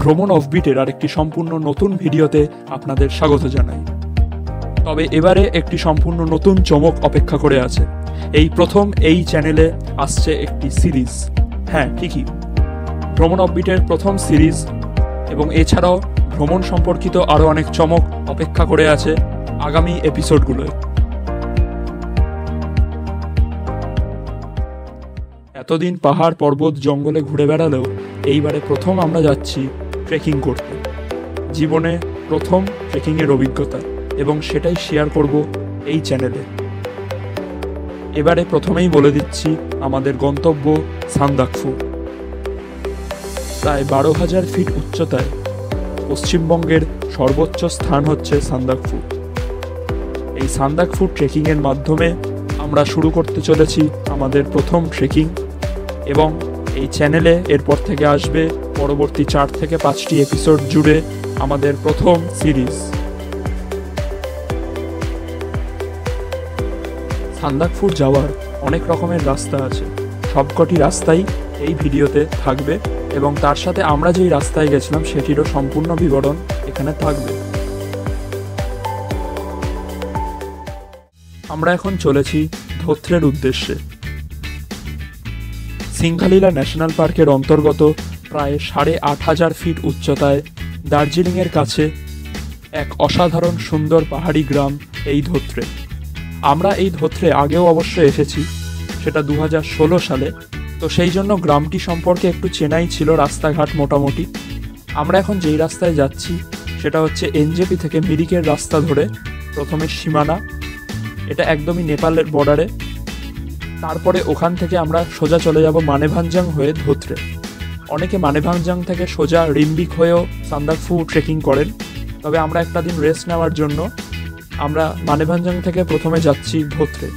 ভ্রমণ অফবিটের আরেকটি সম্পূর্ণ নতুন ভিডিওতে আপনাদের স্বাগত জানাই। তবে এবারে একটি সম্পূর্ণ নতুন চমক অপেক্ষা করে আছে। এই প্রথম এই চ্যানেলে আসছে একটি সিরিজ। হ্যাঁ, ঠিকই, ভ্রমণ অফবিটের প্রথম সিরিজ, এবং এছাড়াও ভ্রমণ সম্পর্কিত আরও অনেক চমক অপেক্ষা করে আছে আগামী এপিসোডগুলোয়। এতদিন পাহাড় পর্বত জঙ্গলে ঘুরে বেড়ালেও এইবারে প্রথম আমরা যাচ্ছি ট্রেকিং করতে। জীবনে প্রথম ট্রেকিংয়ের অভিজ্ঞতা, এবং সেটাই শেয়ার করব এই চ্যানেলে। এবারে প্রথমেই বলে দিচ্ছি আমাদের গন্তব্য সান্দাকফু। প্রায় 12,000 ফিট উচ্চতায় পশ্চিমবঙ্গের সর্বোচ্চ স্থান হচ্ছে সান্দাকফু। এই সান্দাকফু ট্রেকিংয়ের মাধ্যমে আমরা শুরু করতে চলেছি আমাদের প্রথম ট্রেকিং, এবং এই চ্যানেলে এরপর থেকে আসবে পরবর্তী 4 থেকে 5টি এপিসোড জুড়ে আমাদের প্রথম সিরিজ। সান্দাকফু যাওয়ার অনেক রকমের রাস্তা আছে, সবকটি রাস্তাই এই ভিডিওতে থাকবে, এবং তার সাথে আমরা যেই রাস্তায় গেছিলাম সেটিরও সম্পূর্ণ বিবরণ এখানে থাকবে। আমরা এখন চলেছি ধোত্রের উদ্দেশ্যে। সিংঘালীলা ন্যাশনাল পার্কের অন্তর্গত প্রায় 8,500 ফিট উচ্চতায় দার্জিলিংয়ের কাছে এক অসাধারণ সুন্দর পাহাড়ি গ্রাম এই ধোত্রে। আমরা এই ধোত্রে আগেও অবশ্য এসেছি, সেটা 2016 সালে। তো সেই জন্য গ্রামটি সম্পর্কে একটু চেনাই ছিল, রাস্তাঘাট মোটামুটি। আমরা এখন যেই রাস্তায় যাচ্ছি সেটা হচ্ছে এনজেপি থেকে মিরিকের রাস্তা ধরে প্রথমে সীমানা, এটা একদমই নেপালের বর্ডারে। তারপরে ওখান থেকে আমরা সোজা চলে যাব মানেভাঞ্জাং হয়ে ধোত্রে। অনেকে মানেভাঞ্জাং থেকে সোজা রিম্বিক হয়েও সান্দাকফু ট্রেকিং করেন, তবে আমরা একটা দিন রেস্ট নেওয়ার জন্য আমরা মানেভাঞ্জাং থেকে প্রথমে যাচ্ছি ধোত্রে।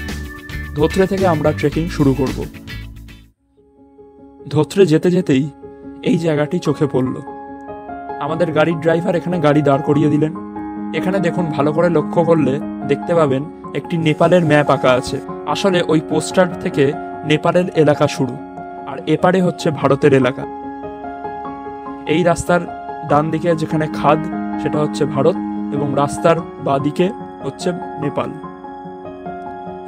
ধোত্রে থেকে আমরা ট্রেকিং শুরু করব। ধোত্রে যেতে যেতেই এই জায়গাটি চোখে পড়ল। আমাদের গাড়ির ড্রাইভার এখানে গাড়ি দাঁড় করিয়ে দিলেন। এখানে দেখুন, ভালো করে লক্ষ্য করলে দেখতে পাবেন একটি নেপালের ম্যাপ আঁকা আছে। আসলে ওই পোস্টার থেকে নেপালের এলাকা শুরু, আর এপারে হচ্ছে ভারতের এলাকা। এই রাস্তার ডান দিকে যেখানে খাদ সেটা হচ্ছে ভারত, এবং রাস্তার বাঁ দিকে হচ্ছে নেপাল।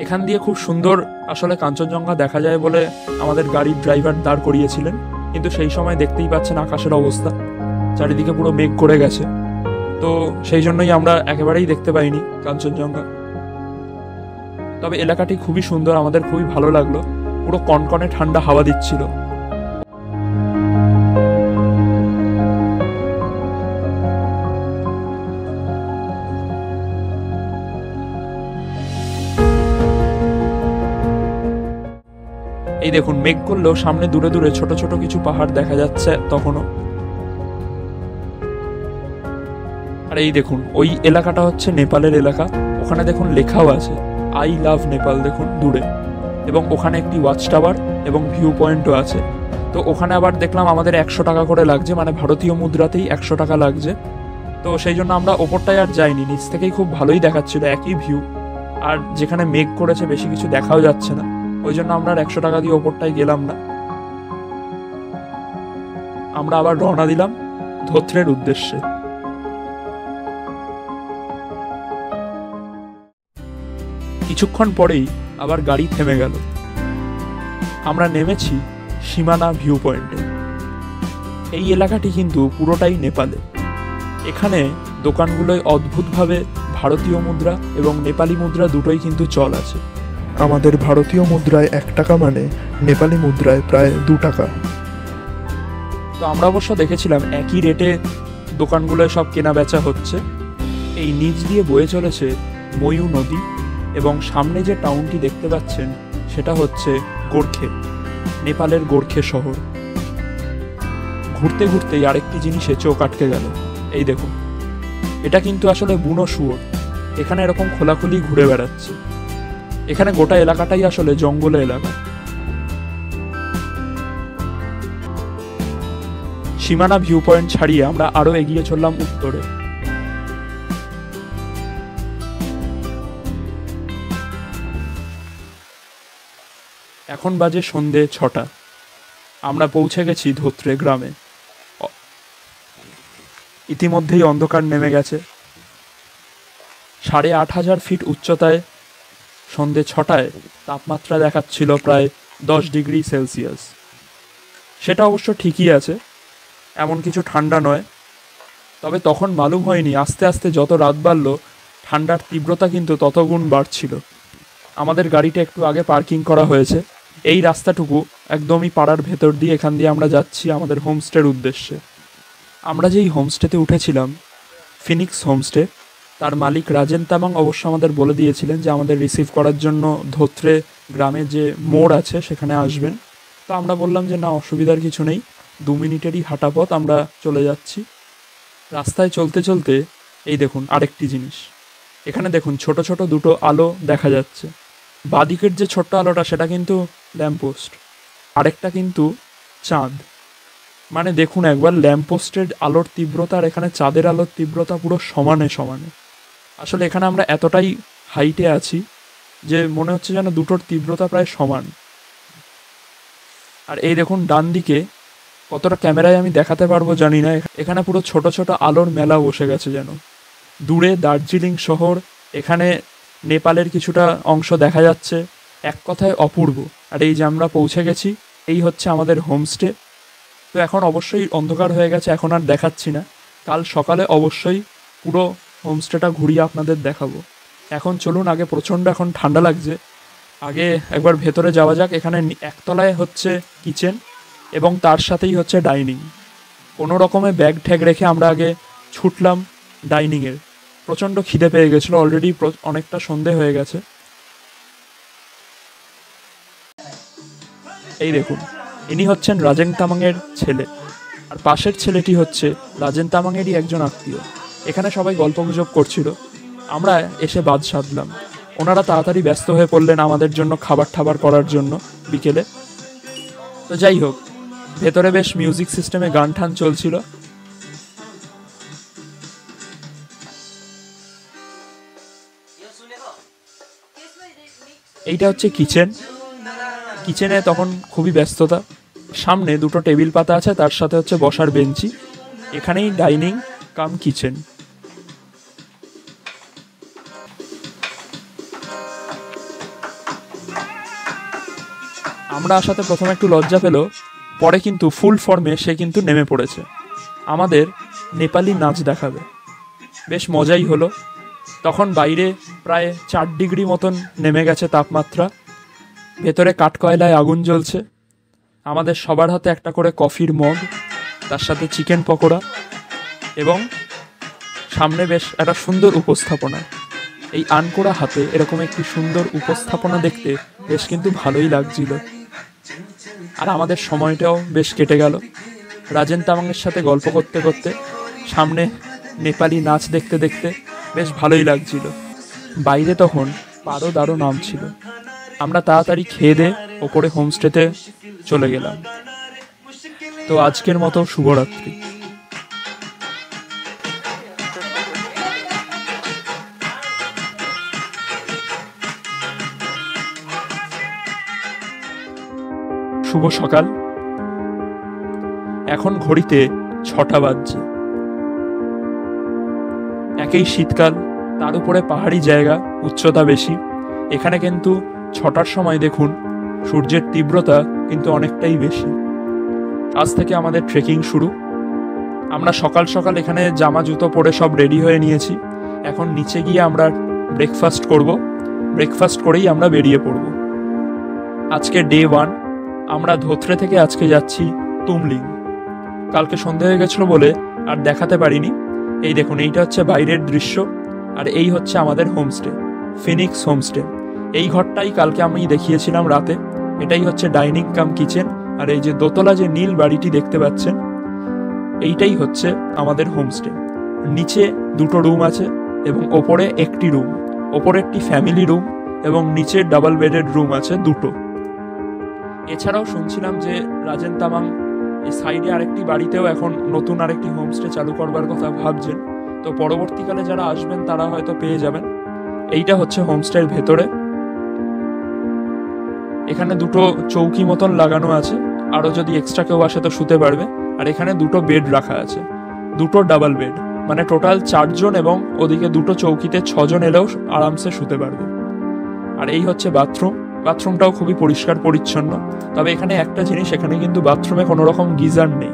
এখান দিয়ে খুব সুন্দর আসলে কাঞ্চনজঙ্ঘা দেখা যায় বলে আমাদের গাড়ির ড্রাইভার দাঁড় করিয়েছিলেন, কিন্তু সেই সময় দেখতেই পাচ্ছেন আকাশের অবস্থা, চারিদিকে পুরো মেঘ করে গেছে। তো সেই জন্যই আমরা একেবারেই দেখতে পাইনি কাঞ্চনজঙ্ঘা। তবে এলাকাটি খুবই সুন্দর, আমাদের খুবই ভালো লাগলো। পুরো কনকনে ঠান্ডা হাওয়া দিচ্ছিল। এই দেখুন, মেঘ করলেও সামনে দূরে দূরে ছোট ছোট কিছু পাহাড় দেখা যাচ্ছে তখনও। আর এই দেখুন, ওই এলাকাটা হচ্ছে নেপালের এলাকা। ওখানে দেখুন লেখাও আছে আই লাভ নেপাল, দেখুন দূরে। এবং ওখানে একটি ওয়াচ টাওয়ার এবং ভিউ পয়েন্টও আছে। তো ওখানে আবার দেখলাম আমাদের 100 টাকা করে লাগছে, মানে ভারতীয় মুদ্রাতেই 100 টাকা লাগছে। তো সেই জন্য আমরা ওপরটায় আর যাইনি, নিচ থেকেই খুব ভালোই দেখাচ্ছিল একই ভিউ। আর যেখানে মেঘ করেছে বেশি কিছু দেখাও যাচ্ছে না, ওই জন্য আমরা আর 100 টাকা দিয়ে ওপরটায় গেলাম না। আমরা আবার রওনা দিলাম ধোত্রের উদ্দেশ্যে। কিছুক্ষণ পরেই আবার গাড়ি থেমে গেল। আমরা নেমেছি সীমানা ভিউ পয়েন্টে। এই এলাকাটি কিন্তু পুরোটাই নেপালে। এখানে দোকানগুলোয় অদ্ভুতভাবে ভারতীয় মুদ্রা এবং নেপালি মুদ্রা দুটোই কিন্তু চল আছে। আমাদের ভারতীয় মুদ্রায় 1 টাকা মানে নেপালি মুদ্রায় প্রায় 2 টাকা। তো আমরা অবশ্য দেখেছিলাম একই রেটে দোকানগুলোয় সব কেনা বেচা হচ্ছে। এই নিচ দিয়ে বয়ে চলেছে ময়ূ নদী, এবং সামনে যে টাউনটি দেখতে পাচ্ছেন সেটা হচ্ছে গোর্খে, নেপালের গোর্খে শহর। ঘুরতে ঘুরতেই আরেকটি জিনিসে চোখ আটকে গেল। এই দেখুন, এটা কিন্তু আসলে বুনো শুয়োর। এখানে এরকম খোলাখুলি ঘুরে বেড়াচ্ছে। এখানে গোটা এলাকাটাই আসলে জঙ্গলে এলাকা। সীমানা ভিউ পয়েন্ট ছাড়িয়ে আমরা আরো এগিয়ে চললাম উত্তরে। এখন বাজে সন্ধে 6টা। আমরা পৌঁছে গেছি ধোত্রে গ্রামে। ইতিমধ্যেই অন্ধকার নেমে গেছে। 8,500 ফিট উচ্চতায় সন্ধে 6টায় তাপমাত্রা দেখাচ্ছিল প্রায় 10 ডিগ্রি সেলসিয়াস। সেটা অবশ্য ঠিকই আছে, এমন কিছু ঠান্ডা নয়। তবে তখন মালুম হয়নি আস্তে আস্তে যত রাত বাড়ল ঠান্ডার তীব্রতা কিন্তু তত গুণ বাড়ছিল। আমাদের গাড়িটা একটু আগে পার্কিং করা হয়েছে। এই রাস্তাটুকু একদমই পাড়ার ভেতর দিয়ে, এখান দিয়ে আমরা যাচ্ছি আমাদের হোমস্টের উদ্দেশ্যে। আমরা যেই হোমস্টেতে উঠেছিলাম, ফিনিক্স হোমস্টে, তার মালিক রাজেন তামাং অবশ্য আমাদের বলে দিয়েছিলেন যে আমাদের রিসিভ করার জন্য ধোত্রে গ্রামে যে মোড় আছে সেখানে আসবেন। তো আমরা বললাম যে না, অসুবিধার কিছু নেই, 2 মিনিটেরই হাঁটা পথ, আমরা চলে যাচ্ছি। রাস্তায় চলতে চলতে এই দেখুন আরেকটি জিনিস, এখানে দেখুন ছোট ছোট দুটো আলো দেখা যাচ্ছে। বাদিকের যে ছোট্ট আলোটা সেটা কিন্তু ল্যাম্পপোস্ট, আরেকটা কিন্তু চাঁদ। মানে দেখুন একবার, ল্যাম্পপোস্টের আলোর তীব্রতা আর এখানে চাঁদের আলোর তীব্রতা পুরো সমানে সমানে। আসলে এখানে আমরা এতটাই হাইটে আছি যে মনে হচ্ছে যেন দুটোর তীব্রতা প্রায় সমান। আর এই দেখুন ডান দিকে, কতটা ক্যামেরায় আমি দেখাতে পারবো জানি না, এখানে পুরো ছোট ছোট আলোর মেলা বসে গেছে যেন। দূরে দার্জিলিং শহর, এখানে নেপালের কিছুটা অংশ দেখা যাচ্ছে, এক কথায় অপূর্ব। আর এই যে আমরা পৌঁছে গেছি, এই হচ্ছে আমাদের হোমস্টে। তো এখন অবশ্যই অন্ধকার হয়ে গেছে, এখন আর দেখাচ্ছি না, কাল সকালে অবশ্যই পুরো হোমস্টেটা ঘুরিয়ে আপনাদের দেখাবো। এখন চলুন, আগে প্রচণ্ড এখন ঠান্ডা লাগছে, আগে একবার ভেতরে যাওয়া যাক। এখানে একতলায় হচ্ছে কিচেন এবং তার সাথেই হচ্ছে ডাইনিং। কোনো রকমে ব্যাগ ঠ্যাগ রেখে আমরা আগে ছুটলাম ডাইনিংয়ের। প্রচণ্ড খিদে পেয়ে গেছিলো, অলরেডি অনেকটা সন্ধে হয়ে গেছে। এই দেখুন, ইনি হচ্ছেন রাজেন তামাংয়ের ছেলে, আর পাশের ছেলেটি হচ্ছে রাজেন তামাংয়েরই একজন আত্মীয়। এখানে সবাই গল্পগুজব করছিল, আমরা এসে বাদ সাধলাম। ওনারা তাড়াতাড়ি ব্যস্ত হয়ে পড়লেন আমাদের জন্য খাবার ঠাবার করার জন্য বিকেলে। তো যাই হোক, ভেতরে বেশ মিউজিক সিস্টেমে গান ঠান চলছিল। এইটা হচ্ছে কিচেন। কিচেনে তখন খুবই ব্যস্ততা, সামনে দুটো টেবিল পাতা আছে, তার সাথে হচ্ছে বসার বেঞ্চি। এখানেই ডাইনিং কাম কিচেন। আমরা আসাতে প্রথমে একটু লজ্জা পেল, পরে কিন্তু ফুল ফর্মে সে কিন্তু নেমে পড়েছে, আমাদের নেপালি নাচ দেখাবে। বেশ মজাই হলো। তখন বাইরে প্রায় 4 ডিগ্রি মতন নেমে গেছে তাপমাত্রা, ভেতরে কাঠকয়লায় আগুন জ্বলছে। আমাদের সবার হাতে একটা করে কফির মগ, তার সাথে চিকেন পকোড়া, এবং সামনে বেশ একটা সুন্দর উপস্থাপনা। এই আনকোড়া হাতে এরকম একটি সুন্দর উপস্থাপনা দেখতে বেশ কিন্তু ভালোই লাগছিল। আর আমাদের সময়টাও বেশ কেটে গেল রাজেন তামাংয়ের সাথে গল্প করতে করতে, সামনে নেপালি নাচ দেখতে দেখতে বেশ ভালোই লাগছিল। বাইরে তখন পারো দারো নামছিল। আমরা তাড়াতাড়ি খেয়ে দিয়ে ওপরে হোমস্টেতে চলে গেলাম। তো আজকের মতো শুভরাত্রি। শুভ সকাল। এখন ঘড়িতে 6টা বাজছে। একেই শীতকাল, তার উপরে পাহাড়ি জায়গা, উচ্চতা বেশি। এখানে কিন্তু 6টার সময় দেখুন সূর্যের তীব্রতা কিন্তু অনেকটাই বেশি। আজ থেকে আমাদের ট্রেকিং শুরু। আমরা সকাল সকাল এখানে জামা জুতো পরে সব রেডি হয়ে নিয়েছি। এখন নিচে গিয়ে আমরা ব্রেকফাস্ট করব। ব্রেকফাস্ট করেই আমরা বেরিয়ে পড়ব। আজকে ডে 1। আমরা ধোত্রে থেকে আজকে যাচ্ছি তুমলিং। কালকে সন্ধে হয়ে গেছিল বলে আর দেখাতে পারিনি। এই দেখুন, এইটা হচ্ছে বাইরের দৃশ্য, আর এই হচ্ছে আমাদের হোমস্টে, ফিনিক্স হোমস্টে। এই ঘরটাই কালকে আমি দেখিয়েছিলাম রাতে। এটাই হচ্ছে ডাইনিং কাম কিচেন। আর এই যে দোতলা যে নীল বাড়িটি দেখতে পাচ্ছেন, এইটাই হচ্ছে আমাদের হোমস্টে। নিচে 2টো রুম আছে এবং ওপরে একটি রুম। ওপরে একটি ফ্যামিলি রুম এবং নিচে ডাবল বেডেড রুম আছে 2টো। এছাড়াও শুনছিলাম যে রাজেন তামাং এই সাইডে আরেকটি বাড়িতেও এখন নতুন আরেকটি হোমস্টে চালু করবার কথা ভাবছেন। তো পরবর্তীকালে যারা আসবেন তারা হয়তো পেয়ে যাবেন। এইটা হচ্ছে হোমস্টের ভেতরে। এখানে 2টো চৌকি মতন লাগানো আছে, আরও যদি এক্সট্রা কেউ আসে তো শুতে পারবে। আর এখানে 2টো বেড রাখা আছে। দুটো ডাবল বেড, মানে টোটাল 4 জন, এবং ওদিকে দুটো চৌকিতে 6 জন এলেও আরামসে শুতে পারবে। আর এই হচ্ছে বাথরুম। বাথরুমটাও খুবই পরিষ্কার পরিচ্ছন্ন। তবে এখানে একটা জিনিস, এখানে কিন্তু বাথরুমে কোনো রকম গিজার নেই।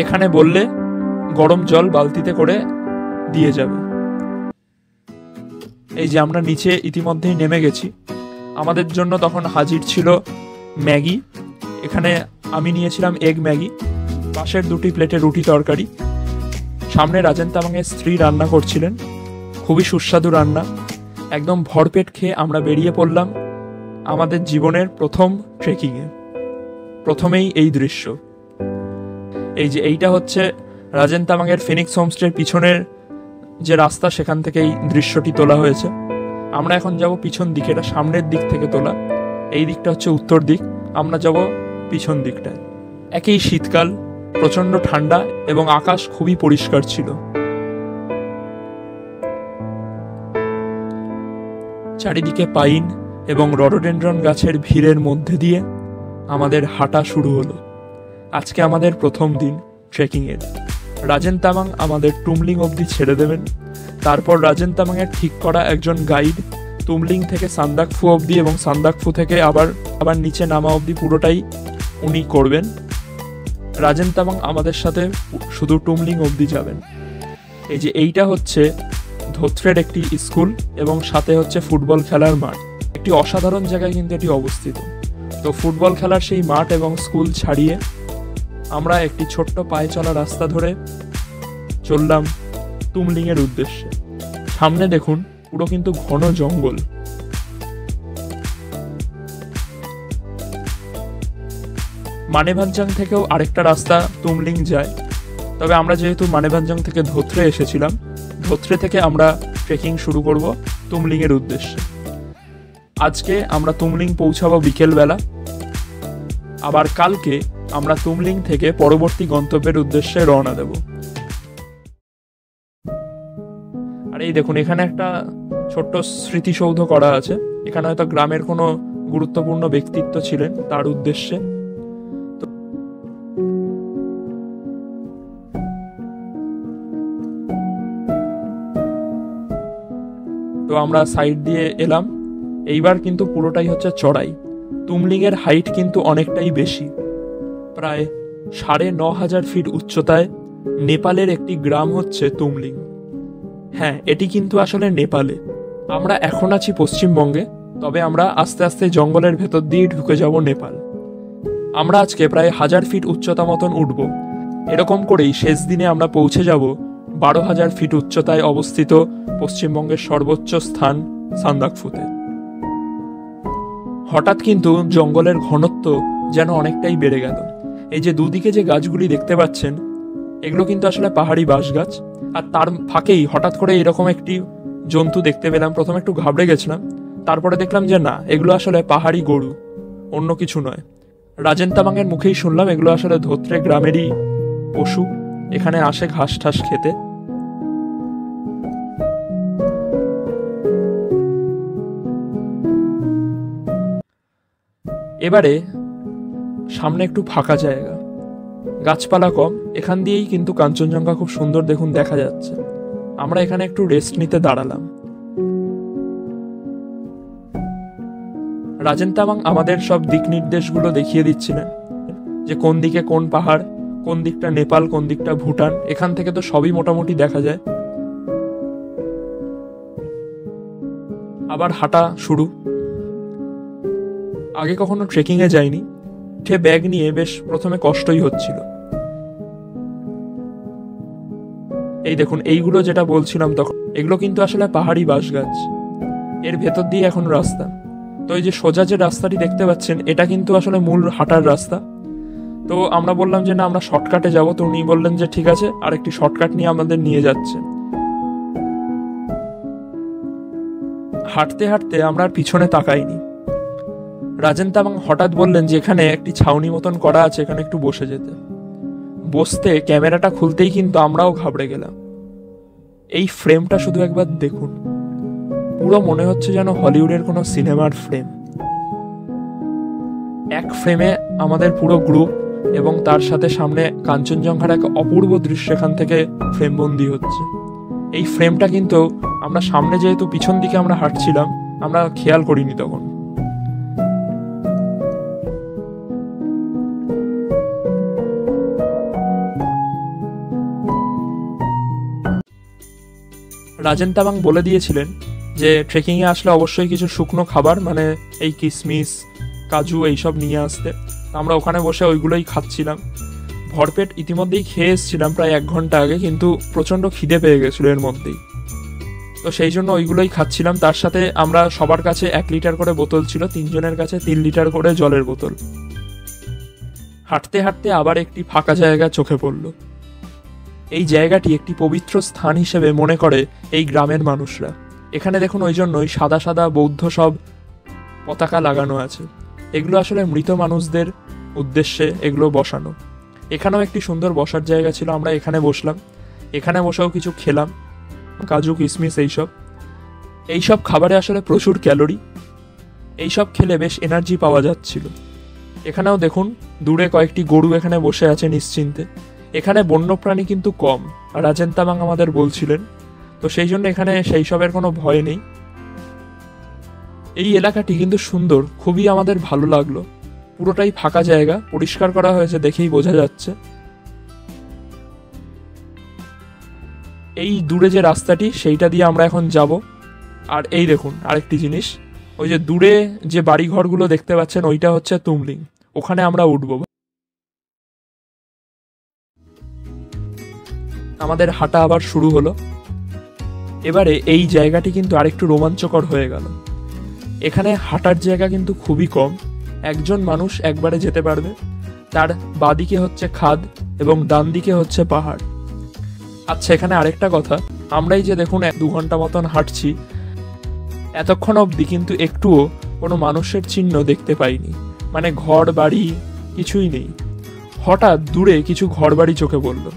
এখানে বললে গরম জল বালতিতে করে দিয়ে যাবে। এই যে আমরা নিচে ইতিমধ্যেই নেমে গেছি। আমাদের জন্য তখন হাজির ছিল ম্যাগি। এখানে আমি নিয়েছিলাম এগ ম্যাগি, পাশের 2টি প্লেটে রুটি তরকারি। সামনে রাজেন তামাংয়ের স্ত্রী রান্না করছিলেন, খুবই সুস্বাদু রান্না। একদম ভরপেট খেয়ে আমরা বেরিয়ে পড়লাম আমাদের জীবনের প্রথম ট্রেকিংয়ে। প্রথমেই এই দৃশ্য, এই যে এইটা হচ্ছে রাজেন তামাংয়ের ফিনিক্স হোমস্টের পিছনের যে রাস্তা, সেখান থেকে এই দৃশ্যটি তোলা হয়েছে। আমরা এখন যাব পিছন দিকে, এটা সামনের দিক থেকে তোলা। এই দিকটা হচ্ছে উত্তর দিক, আমরা যাব পিছন দিকটায়। একই শীতকাল, প্রচন্ড ঠান্ডা এবং আকাশ খুবই পরিষ্কার ছিল। চারিদিকে পাইন এবং রডোডেন্ড্রন গাছের ভিড়ের মধ্যে দিয়ে আমাদের হাঁটা শুরু হলো। আজকে আমাদের প্রথম দিন ট্রেকিংয়ের। রাজেন তামাং আমাদের টুমলিং অবধি ছেড়ে দেবেন। তারপর রাজেন তামাংয়ের ঠিক করা একজন গাইড তুমলিং থেকে সান্দাকফু অবধি এবং সান্দাকফু থেকে আবার নিচে নামা অবধি পুরোটাই উনি করবেন। রাজেন তামাং আমাদের সাথে শুধু টুমলিং অবধি যাবেন। এই যে এইটা হচ্ছে ধোত্রের একটি স্কুল এবং সাথে হচ্ছে ফুটবল খেলার মাঠ। একটি অসাধারণ জায়গায় কিন্তু এটি অবস্থিত। তো ফুটবল খেলার সেই মাঠ এবং স্কুল ছাড়িয়ে আমরা একটি ছোট্ট পায়ে চলা রাস্তা ধরে চললাম তুমলিং এর উদ্দেশ্যে। সামনে দেখুন পুরো কিন্তু ঘন জঙ্গল। মানেভাঞ্জাং থেকেও আরেকটা রাস্তা তুমলিং যায়, তবে আমরা যেহেতু মানেভাঞ্জাং থেকে ধোত্রে এসেছিলাম, ধোত্রে থেকে আমরা ট্রেকিং শুরু করব তুমলিং এর উদ্দেশ্যে। আজকে আমরা তুমলিং পৌঁছাবো বিকেলবেলা, আবার কালকে আমরা তুমলিং থেকে পরবর্তী গন্তব্যের উদ্দেশ্যে রওনা দেব। আর এই দেখুন এখানে একটা ছোট্ট স্মৃতিসৌধ করা আছে। এখানে হয়তো গ্রামের কোনো গুরুত্বপূর্ণ ব্যক্তিত্ব ছিলেন, তার উদ্দেশ্যে। তো আমরা সাইড দিয়ে এলাম। এইবার কিন্তু পুরোটাই হচ্ছে চড়াই। তুমলিং এর হাইট কিন্তু অনেকটাই বেশি, প্রায় ৯,৫০০ ফিট উচ্চতায় নেপালের একটি গ্রাম হচ্ছে তুমলিং। হ্যাঁ, এটি কিন্তু আসলে নেপালে। আমরা এখন আছি পশ্চিমবঙ্গে, তবে আমরা আস্তে আস্তে জঙ্গলের ভেতর দিয়ে ঢুকে যাব নেপাল। আমরা আজকে প্রায় ১,০০০ ফিট উচ্চতা মতন উঠব। এরকম করেই শেষ দিনে আমরা পৌঁছে যাব ১২,০০০ ফিট উচ্চতায় অবস্থিত পশ্চিমবঙ্গের সর্বোচ্চ স্থান সান্দাকফুতে। হঠাৎ কিন্তু জঙ্গলের ঘনত্ব যেন অনেকটাই বেড়ে গেল। এই যে দুদিকে যে গাছগুলি দেখতে পাচ্ছেন, এগুলো কিন্তু আসলে পাহাড়ি বাঁশ গাছ। আর তার ফাঁকেই হঠাৎ করে এরকম একটি জন্তু দেখতে পেলাম। প্রথমে একটু ঘাবড়ে গেছিলাম, তারপরে দেখলাম যে না, এগুলো আসলে পাহাড়ি গরু, অন্য কিছু নয়। রাজেন তামাংয়ের মুখেই শুনলাম এগুলো আসলে ধোত্রে গ্রামেরই পশু, এখানে আসে ঘাস ঠাস খেতে। এবারে সামনে একটু ফাঁকা জায়গা, গাছপালা কম, এখান দিয়েই কিন্তু কাঞ্চনজঙ্ঘা খুব সুন্দর দেখুন দেখা যাচ্ছে। আমরা এখানে একটু রেস্ট নিতে দাঁড়ালাম। রাজেন তামাং আমাদের সব দিক নির্দেশগুলো দেখিয়ে দিচ্ছিলেন, যে কোন দিকে কোন পাহাড়, কোন দিকটা নেপাল, কোন দিকটা ভুটান। এখান থেকে তো সবই মোটামুটি দেখা যায়। আবার হাঁটা শুরু। আগে কখনো ট্রেকিং এ যাইনি, সে ব্যাগ নিয়ে বেশ প্রথমে কষ্টই হচ্ছিল। এই দেখুন এইগুলো যেটা বলছিলাম তখন, এগুলো কিন্তু আসলে পাহাড়ি বাঁশ গাছ। এর ভেতর দিয়ে এখন রাস্তা। তো এই যে সোজা যে রাস্তাটি দেখতে পাচ্ছেন, এটা কিন্তু আসলে মূল হাঁটার রাস্তা। তো আমরা বললাম যে না, আমরা শর্টকাটে যাব। তো উনি বললেন যে ঠিক আছে, আর একটি শর্টকাট নিয়ে আমাদের নিয়ে যাচ্ছে। হাঁটতে হাঁটতে আমরা আর পিছনে তাকাইনি। রাজেন তামাং হঠাৎ বললেন যে এখানে একটি ছাউনি মতন করা আছে, এখানে একটু বসে যেতে। বসতে ক্যামেরাটা খুলতেই কিন্তু আমরাও ঘাবড়ে গেলাম। এই ফ্রেমটা শুধু একবার দেখুন, পুরো মনে হচ্ছে যেন হলিউডের কোনো সিনেমার ফ্রেম। এক ফ্রেমে আমাদের পুরো গ্রুপ এবং তার সাথে সামনে কাঞ্চনজঙ্ঘার এক অপূর্ব দৃশ্য এখান থেকে ফ্রেমবন্দি হচ্ছে। এই ফ্রেমটা কিন্তু আমরা সামনে যেহেতু পিছন দিকে আমরা হাঁটছিলাম, আমরা খেয়াল করিনি তখন। রাজেন তামাং বলে দিয়েছিলেন যে ট্রেকিংয়ে আসলে অবশ্যই কিছু শুকনো খাবার, মানে এই কিশমিশ, কাজু এইসব নিয়ে আসতে। আমরা ওখানে বসে ওইগুলোই খাচ্ছিলাম। ভরপেট ইতিমধ্যেই খেয়ে এসেছিলাম প্রায় 1 ঘন্টা আগে, কিন্তু প্রচণ্ড খিদে পেয়ে গেছিলো এর মধ্যেই। তো সেই জন্য ওইগুলোই খাচ্ছিলাম। তার সাথে আমরা সবার কাছে 1 লিটার করে বোতল ছিল, 3 জনের কাছে 3 লিটার করে জলের বোতল। হাঁটতে হাঁটতে আবার একটি ফাঁকা জায়গা চোখে পড়ল। এই জায়গাটি একটি পবিত্র স্থান হিসেবে মনে করে এই গ্রামের মানুষরা। এখানে দেখুন ওই জন্যই সাদা সাদা বৌদ্ধ সব পতাকা লাগানো আছে। এগুলো আসলে মৃত মানুষদের উদ্দেশ্যে এগুলো বসানো। এখানেও একটি সুন্দর বসার জায়গা ছিল, আমরা এখানে বসলাম। এখানে বসেও কিছু খেলাম, কাজু কিশমিশ এইসব খাবারে আসলে প্রচুর ক্যালোরি। এইসব খেলে বেশ এনার্জি পাওয়া যাচ্ছিল। এখানেও দেখুন দূরে কয়েকটি গরু এখানে বসে আছে নিশ্চিন্তে। এখানে বন্যপ্রাণী কিন্তু কম, রাজেন তামাং আমাদের বলছিলেন। তো সেই জন্য এখানে সেই সবের কোনো ভয় নেই। এই এলাকাটি কিন্তু সুন্দর, খুবই আমাদের ভালো লাগলো। পুরোটাই ফাঁকা জায়গা, পরিষ্কার করা হয়েছে দেখেই বোঝা যাচ্ছে। এই দূরে যে রাস্তাটি সেইটা দিয়ে আমরা এখন যাব। আর এই দেখুন আরেকটি জিনিস, ওই যে দূরে যে বাড়িঘরগুলো দেখতে পাচ্ছেন ওইটা হচ্ছে তুমলিং, ওখানে আমরা উঠব। আমাদের হাঁটা আবার শুরু হলো। এবারে এই জায়গাটি কিন্তু আরেকটু রোমাঞ্চকর হয়ে গেল। এখানে হাঁটার জায়গা কিন্তু খুবই কম, একজন মানুষ একবারে যেতে পারবে। তার বাঁদিকে হচ্ছে খাদ এবং ডান দিকে হচ্ছে পাহাড়। আচ্ছা, এখানে আরেকটা কথা, আমরাই যে দেখুন 1-2 ঘন্টা মতন হাঁটছি, এতক্ষণ অবধি কিন্তু একটুও কোনো মানুষের চিহ্ন দেখতে পাইনি, মানে ঘর বাড়ি কিছুই নেই। হঠাৎ দূরে কিছু ঘর বাড়ি চোখে পড়ল।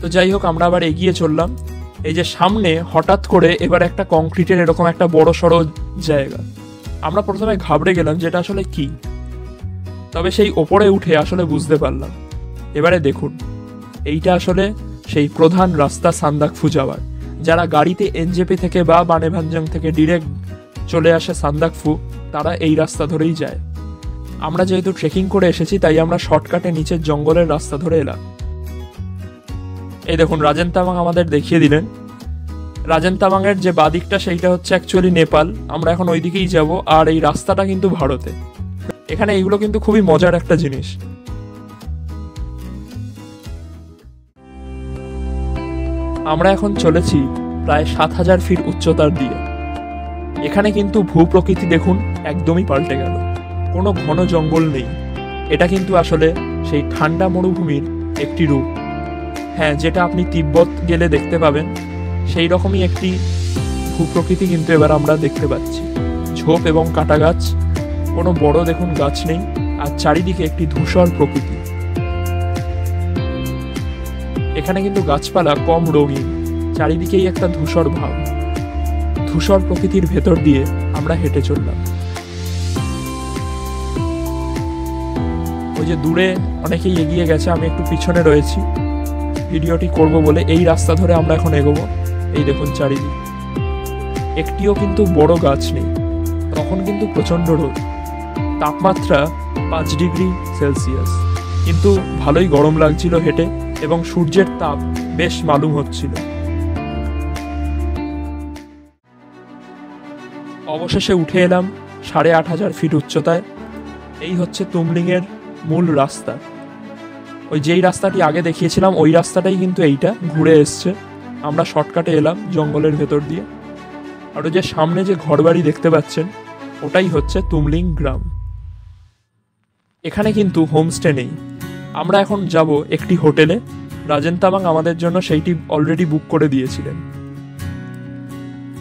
তো যাই হোক, আমরা আবার এগিয়ে চললাম। এই যে সামনে হঠাৎ করে এবার একটা কংক্রিটের এরকম একটা বড় সড়ো জায়গা। আমরা প্রথমে ঘাবড়ে গেলাম যেটা আসলে কি, তবে সেই ওপরে উঠে আসলে বুঝতে পারলাম। এবারে দেখুন, এইটা আসলে সেই প্রধান রাস্তা সান্দাকফু যাওয়ার। যারা গাড়িতে এনজেপি থেকে বা বানেভাঞ্জাং থেকে ডিরেক্ট চলে আসে সান্দাকফু, তারা এই রাস্তা ধরেই যায়। আমরা যেহেতু ট্রেকিং করে এসেছি তাই আমরা শর্টকাটে নিচের জঙ্গলের রাস্তা ধরে এলাম। এই দেখুন রাজেন তামাং আমাদের দেখিয়ে দিলেন। রাজেন তামাংয়ের যে বাদিকটা সেইটা হচ্ছে অ্যাকচুয়ালি নেপাল, আমরা এখন ওই দিকেই যাব। আর এই রাস্তাটা কিন্তু ভারতে। এখানে এইগুলো কিন্তু খুবই মজার একটা জিনিস। আমরা এখন চলেছি প্রায় 7000 ফিট উচ্চতার দিয়ে। এখানে কিন্তু ভূপ্রকৃতি দেখুন একদমই পাল্টে গেল, কোনো ঘন জঙ্গল নেই। এটা কিন্তু আসলে সেই ঠান্ডা মরুভূমির একটি রূপ। হ্যাঁ, যেটা আপনি তিব্বত গেলে দেখতে পাবেন, সেই রকমই একটি ভূপ্রকৃতি কিন্তু এবার আমরা দেখতে পাচ্ছি। ঝোপ এবং কাটা গাছ, কোনো বড় দেখুন গাছ নেই, আর চারিদিকে একটি ধূসর প্রকৃতি। এখানে কিন্তু গাছপালা কম রঙিন, চারিদিকেই একটা ধূসর ভাব। ধূসর প্রকৃতির ভেতর দিয়ে আমরা হেঁটে চললাম। ওই যে দূরে অনেকেই এগিয়ে গেছে, আমি একটু পিছনে রয়েছি ভিডিওটি করব বলে। এই রাস্তা ধরে আমরা এখন এগোবো। এই দেখুন চারিদিক, একটিও কিন্তু বড় গাছ নেই। তখন কিন্তু প্রচন্ড রোদ, তাপমাত্রা 5 ডিগ্রি সেলসিয়াস, কিন্তু ভালোই গরম লাগছিল হেঁটে, এবং সূর্যের তাপ বেশ মালুম হচ্ছিল। অবশেষে উঠে এলাম 8500 ফিট উচ্চতায়। এই হচ্ছে তুমলিংয়ের মূল রাস্তা। ওই যেই রাস্তাটি আগে দেখিয়েছিলাম ওই রাস্তাটাই কিন্তু এইটা ঘুরে এসছে। আমরা শর্টকাটে এলাম জঙ্গলের ভেতর দিয়ে। আর ওই যে সামনে যে ঘরবাড়ি দেখতে পাচ্ছেন ওটাই হচ্ছে তুমলিং গ্রাম। এখানে কিন্তু হোমস্টে নেই। আমরা এখন যাব একটি হোটেলে। রাজেন তামাং আমাদের জন্য সেইটি অলরেডি বুক করে দিয়েছিলেন।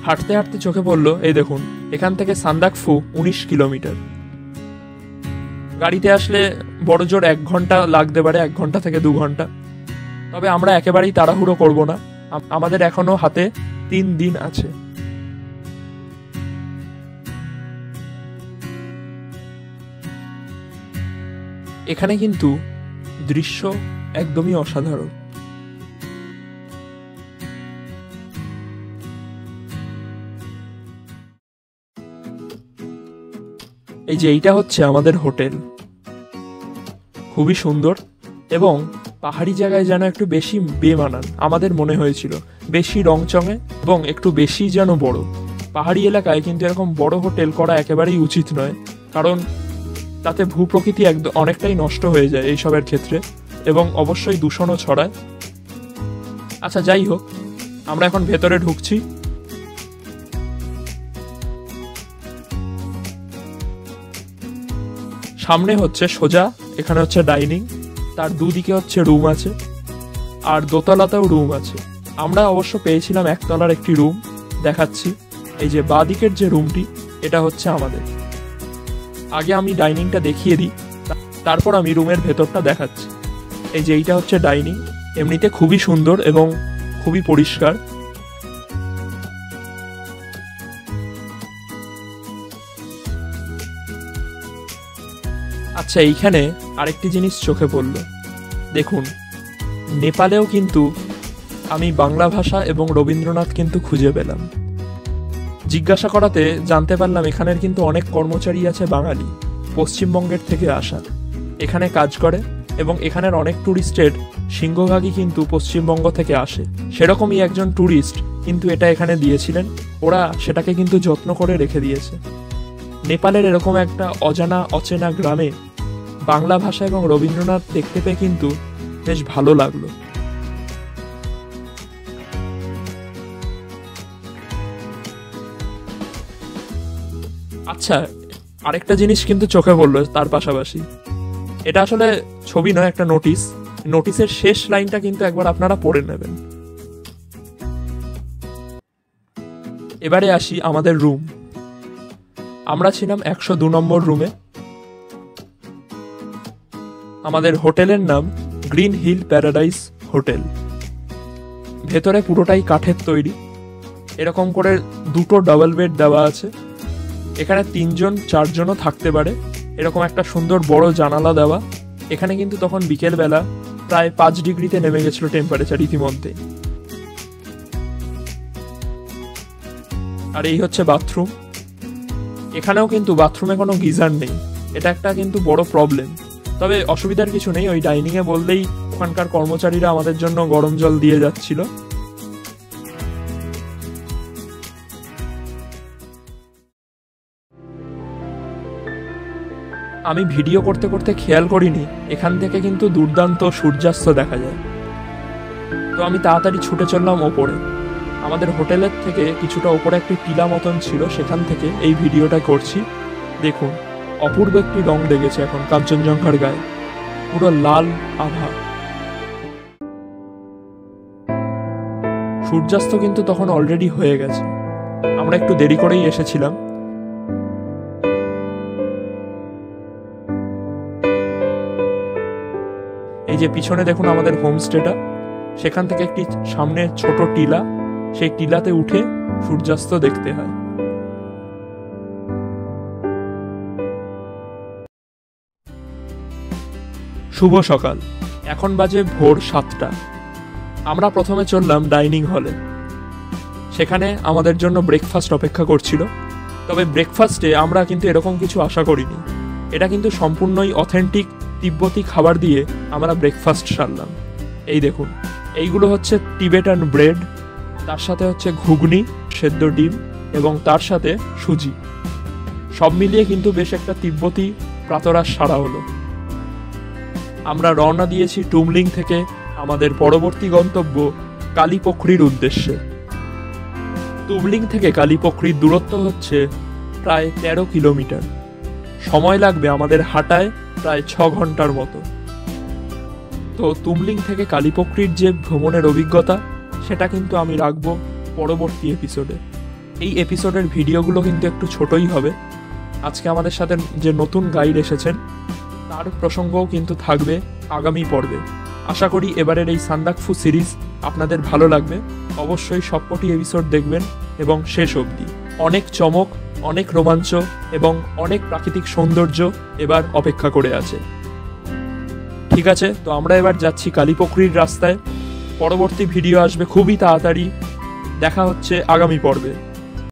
হাঁটতে হাঁটতে চোখে পড়লো, এই দেখুন এখান থেকে সান্দাকফু 19 কিলোমিটার। গাড়িতে আসলে বড় জোর 1 ঘন্টা লাগতে পারে, 1 ঘন্টা থেকে 2 ঘন্টা। তবে আমরা একেবারেই তাড়াহুড়ো করব না, আমাদের এখনো হাতে 3 দিন আছে। এখানে কিন্তু দৃশ্য একদমই অসাধারণ। এই যে এইটা হচ্ছে আমাদের হোটেল, খুবই সুন্দর এবং পাহাড়ি জায়গায় যেন একটু বেশি বেমানান আমাদের মনে হয়েছিল, বেশি রংচঙে এবং একটু বেশি যেন বড়। পাহাড়ি এলাকায় কিন্তু এরকম বড় হোটেল করা একেবারেই উচিত নয়, কারণ তাতে ভূপ্রকৃতি অনেকটাই নষ্ট হয়ে যায় এইসবের ক্ষেত্রে এবং অবশ্যই দূষণও ছড়ায়। আচ্ছা, যাই হোক, আমরা এখন ভেতরে ঢুকছি। সামনে হচ্ছে সোজা, এখানে হচ্ছে ডাইনিং, তার দুদিকে হচ্ছে রুম আছে, আর দোতলাতেও রুম আছে। আমরা অবশ্য পেয়েছিলাম একতলার একটি রুম, দেখাচ্ছি। এই যে বাঁ দিকের যে রুমটি, এটা হচ্ছে আমাদের। আগে আমি ডাইনিংটা দেখিয়ে দিই, তারপর আমি রুমের ভেতরটা দেখাচ্ছি। এই যে এইটা হচ্ছে ডাইনিং, এমনিতে খুবই সুন্দর এবং খুবই পরিষ্কার। আচ্ছা, এইখানে আরেকটি জিনিস চোখে পড়ল, দেখুন নেপালেও কিন্তু আমি বাংলা ভাষা এবং রবীন্দ্রনাথ কিন্তু খুঁজে পেলাম। জিজ্ঞাসা করাতে জানতে পারলাম এখানের কিন্তু অনেক কর্মচারী আছে বাঙালি, পশ্চিমবঙ্গের থেকে আসা, এখানে কাজ করে এবং এখানের অনেক ট্যুরিস্টের সিংহভাগই কিন্তু পশ্চিমবঙ্গ থেকে আসে। সেরকমই একজন ট্যুরিস্ট কিন্তু এটা এখানে দিয়েছিলেন, ওরা সেটাকে কিন্তু যত্ন করে রেখে দিয়েছে। নেপালের এরকম একটা অজানা অচেনা গ্রামে বাংলা ভাষা এবং রবীন্দ্রনাথ দেখতে পেয়ে কিন্তু বেশ ভালো লাগলো। আচ্ছা, আরেকটা জিনিস কিন্তু চোখে পড়লো তার পাশাপাশি, এটা আসলে ছবি নয়, একটা নোটিশ। নোটিশের শেষ লাইনটা কিন্তু একবার আপনারা পড়ে নেবেন। এবারে আসি আমাদের রুম। আমরা ছিলাম 102 নম্বর রুমে। আমাদের হোটেলের নাম গ্রিন হিল প্যারাডাইস হোটেল। ভেতরে পুরোটাই কাঠের তৈরি, এরকম করে দুটো ডাবল বেড দেওয়া আছে। এখানে 3জন 4জনও থাকতে পারে, এরকম একটা সুন্দর বড় জানালা দেওয়া। এখানে কিন্তু তখন বিকেলবেলা প্রায় 5 ডিগ্রিতে নেমে গেছিল টেম্পারেচার ইতিমধ্যে। আর এই হচ্ছে বাথরুম। এখানেও কিন্তু বাথরুমে কোনো গিজার নেই, এটা একটা কিন্তু বড় প্রবলেম। তবে অসুবিধার কিছু নেই, ওই ডাইনিংয়ে বললেই ওখানকার কর্মচারীরা আমাদের জন্য গরম জল দিয়ে যাচ্ছিল। আমি ভিডিও করতে করতে খেয়াল করিনি এখান থেকে কিন্তু দুর্দান্ত সূর্যাস্ত দেখা যায়। তো আমি তাড়াতাড়ি ছুটে চললাম ওপরে। আমাদের হোটেলের থেকে কিছুটা ওপরে একটি টিলা মতন ছিল, সেখান থেকে এই ভিডিওটা করছি। দেখুন, অপূর্ব একটি রং লেগেছে এখন কাঞ্চনজঙ্ঘার গায়ে, পুরো লাল আভা। সূর্যাস্ত কিন্তু তখন অলরেডি হয়ে গেছে, আমরা একটু দেরি করেই এসেছিলাম। এই যে পিছনে দেখুন আমাদের হোমস্টেটা, সেখান থেকে একটি সামনে ছোট টিলা, সেই টিলাতে উঠে সূর্যাস্ত দেখতে হয়। শুভ সকাল, এখন বাজে ভোর 7টা। আমরা প্রথমে চললাম ডাইনিং হলে, সেখানে আমাদের জন্য ব্রেকফাস্ট অপেক্ষা করছিল। তবে ব্রেকফাস্টে আমরা কিন্তু এরকম কিছু আশা করিনি, এটা কিন্তু সম্পূর্ণই অথেন্টিক তিব্বতী খাবার দিয়ে আমরা ব্রেকফাস্ট সারলাম। এই দেখুন, এইগুলো হচ্ছে টিবেটান ব্রেড, তার সাথে হচ্ছে ঘুগনি, সেদ্ধ ডিম এবং তার সাথে সুজি। সব মিলিয়ে কিন্তু বেশ একটা তিব্বতী প্রাতরাশ সারা হলো। আমরা রওনা দিয়েছি টুমলিং থেকে আমাদের পরবর্তী গন্তব্য কালীপোখরির উদ্দেশ্যে। টুমলিং থেকে কালীপোখরির দূরত্ব হচ্ছে প্রায় 13 কিলোমিটার। সময় লাগবে আমাদের হাঁটায় প্রায় 6 ঘন্টার মতো। তো তুমলিং থেকে কালীপোখরির যে ভ্রমণের অভিজ্ঞতা, সেটা কিন্তু আমি রাখবো পরবর্তী এপিসোডে। এই এপিসোডের ভিডিওগুলো কিন্তু একটু ছোটই হবে। আজকে আমাদের সাথে যে নতুন গাইড এসেছেন, তার প্রসঙ্গও কিন্তু থাকবে আগামী পর্বে। আশা করি এবারের এই সান্দাকফু সিরিজ আপনাদের ভালো লাগবে। অবশ্যই সবকটি এপিসোড দেখবেন এবং শেষ অবধি। অনেক চমক, অনেক রোমাঞ্চ এবং অনেক প্রাকৃতিক সৌন্দর্য এবার অপেক্ষা করে আছে। ঠিক আছে, তো আমরা এবার যাচ্ছি কালীপুকুরির রাস্তায়। পরবর্তী ভিডিও আসবে খুবই তাড়াতাড়ি। দেখা হচ্ছে আগামী পর্বে।